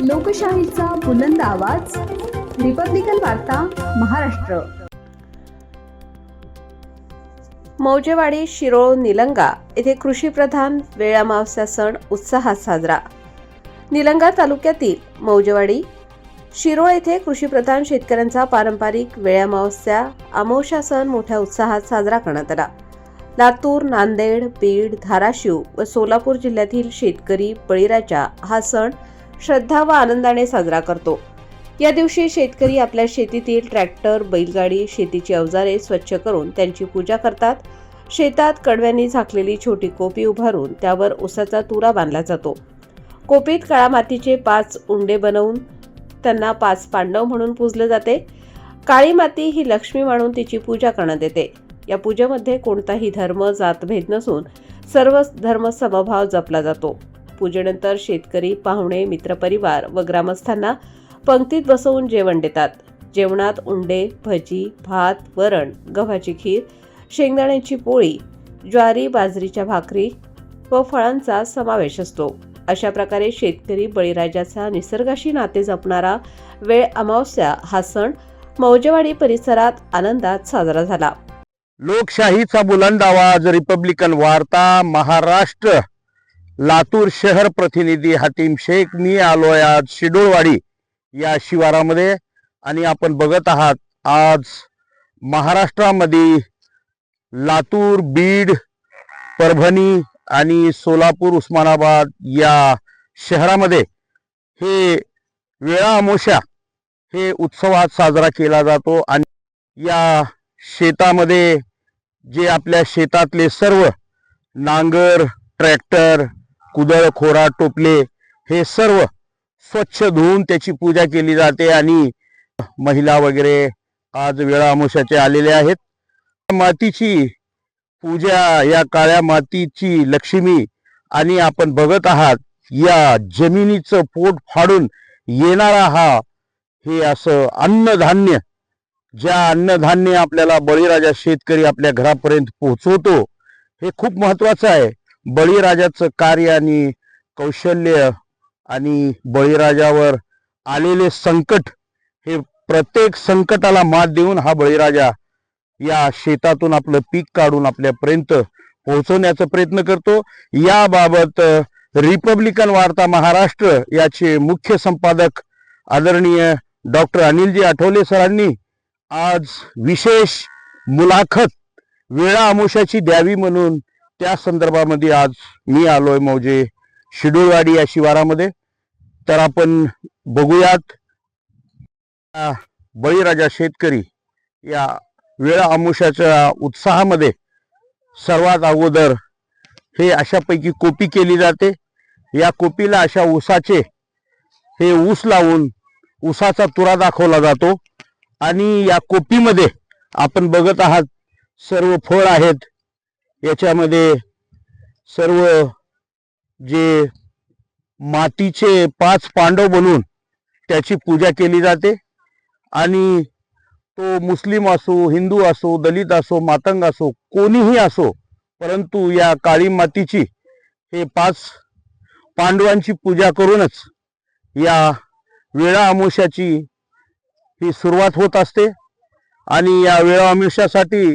लोकशाहीचा बुलंद आवाज, रिपब्लिकन वार्ता महाराष्ट्र. मौजेवाडी शिरोळ निलंगा येथे कृषीप्रधान वेळ अमावस्या सण उत्साहात साजरा. निलंगा तालुक्यातील मौजेवाडी शिरोळ येथे कृषीप्रधान शेतकऱ्यांचा पारंपरिक वेळ अमावस्या सण मोठ्या उत्साहात साजरा करण्यात आला. लातूर, नांदेड, बीड, धाराशिव व सोलापूर जिल्ह्यातील शेतकरी बळीराजा हा सण श्रद्धा व आनंदाने साजरा करतो. या दिवशी शेतकरी आपल्या शेतीतील ट्रॅक्टर, बैलगाडी, शेतीची अवजारे स्वच्छ करून त्यांची पूजा करतात. शेतात कडव्यांनी झाकलेली छोटी कोपी उभारून त्यावर उसाचा तुरा बांधला जातो. कोपीत काळ्या मातीचे 5 उंडे बनवून त्यांना 5 पांडव म्हणून पूजले जाते. काळी माती ही लक्ष्मी मानून तिची पूजा करण्यात येते. या पूजेमध्ये कोणताही धर्म, जातभेद नसून सर्व धर्म समभाव जपला जातो. पूजेनंतर शेतकरी, पाहुणे, मित्रपरिवार व ग्रामस्थांना पंक्तीत बसवून जेवण देतात. जेवणात उंडे, भजी, भात, वरण, गव्हाची खीर, शेंगदाण्याची पोळी, ज्वारी, बाजरीच्या भाकरी व फळांचा समावेश असतो. अशा प्रकारे शेतकरी बळीराजाचा निसर्गाशी नाते जपणारा वेळ अमावस्या हा सण मौजेवाडी परिसरात आनंदात साजरा झाला. लोकशाहीचा बुलंद आवाज, रिपब्लिकन वार्ता महाराष्ट्र. लातूर शहर प्रतिनिधी हातीम शेख. मी आलोय आज शिडोळवाडी या शिवारामध्ये आणि आपण बघत आहात आज महाराष्ट्रामध्ये लातूर, बीड, परभणी आणि सोलापूर, उस्मानाबाद या शहरामध्ये हे वेळा अमावस्या हे उत्सवात साजरा केला जातो. आणि या शेतामध्ये जे आपल्या शेतातले सर्व नांगर, ट्रॅक्टर, कुदळ, खोरा, टोपले हे सर्व स्वच्छ धुवून त्याची पूजा केली जाते. आणि महिला वगैरे आज वेळा अमावस्याचे आलेले आहेत. मातीची पूजा, या काळ्या मातीची लक्ष्मी. आणि आपण बघत आहात या जमिनीचं पोट फाडून येणारा हे असं अन्नधान्य, ज्या अन्नधान्य आपल्याला बळीराजा शेतकरी आपल्या घरापर्यंत पोहोचवतो, हे खूप महत्वाचं आहे. बळीराजाचं कार्य आणि कौशल्य आणि बळीराजावर आलेले संकट, हे प्रत्येक संकटाला मात देऊन हा बळीराजा या शेतातून आपलं पीक काढून आपल्यापर्यंत पोहोचवण्याचा प्रयत्न करतो. याबाबत रिपब्लिकन वार्ता महाराष्ट्र याचे मुख्य संपादक आदरणीय डॉक्टर अनिलजी आठवले सरांनी आज विशेष मुलाखत वेळा अमावस्याची द्यावी म्हणून त्या संदर्भामध्ये आज मी आलोय मौजे शिडोळवाडी या शिवारामध्ये. तर आपण बघूयात बळीराजा शेतकरी या वेळा अमावस्याच्या उत्साहामध्ये सर्वात अगोदर हे अशापैकी कोपी केली जाते. या कोपीला अशा ऊसाचे हे ऊस लावून ऊसाचा तुरा दाखवला जातो. आणि या कोपीमध्ये आपण बघत आहात सर्व फळ आहेत. याच्यामध्ये सर्व जे मातीचे 5 पांडव बनवून त्याची पूजा केली जाते. आणि तो मुस्लिम असो, हिंदू असो, दलित असो, मातंग असो, कोणीही असो, परंतु या काळी मातीची हे 5 पांडवांची पूजा करूनच या वेळा अमावस्याची ही सुरुवात होत असते. आणि या वेळा अमावस्यासाठी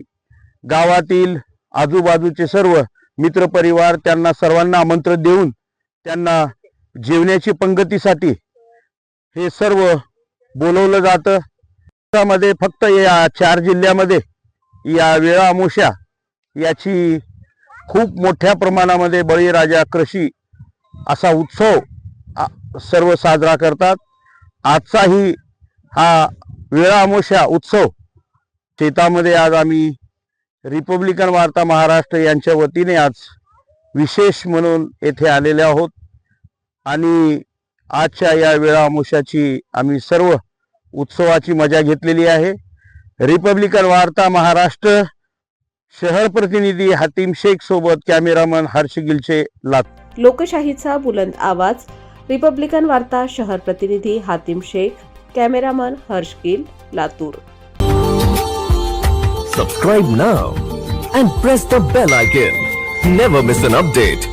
गावातील आजूबाजूचे सर्व मित्रपरिवार त्यांना सर्वांना आमंत्रण देऊन त्यांना जेवण्याची पंगतीसाठी हे सर्व बोलवलं जातं. त्यामध्ये फक्त या 4 जिल्ह्यामध्ये या वेळा अमावस्या याची खूप मोठ्या प्रमाणामध्ये बळीराजा कृषी असा उत्सव सर्व साजरा करतात. आजचाही हा वेळा अमावस्या उत्सव शेतामध्ये आज आम्ही रिपब्लिकन वार्ता महाराष्ट्र यांच्या वतीने आज विशेष म्हणून येथे आलेले आहोत. आणि आजच्या या वेळा अमावस्याची आम्ही सर्व उत्सवाची मजा घेतलेली आहे. रिपब्लिकन वार्ता महाराष्ट्र शहर प्रतिनिधी हातीम शेख सोबत कॅमेरामन हर्ष गिलचे, लातूर. लोकशाहीचा बुलंद आवाज, रिपब्लिकन वार्ता शहर प्रतिनिधी Hatim Shaikh, cameraman Harsh Gill, Latur. Subscribe now and press the bell icon. Never miss an update.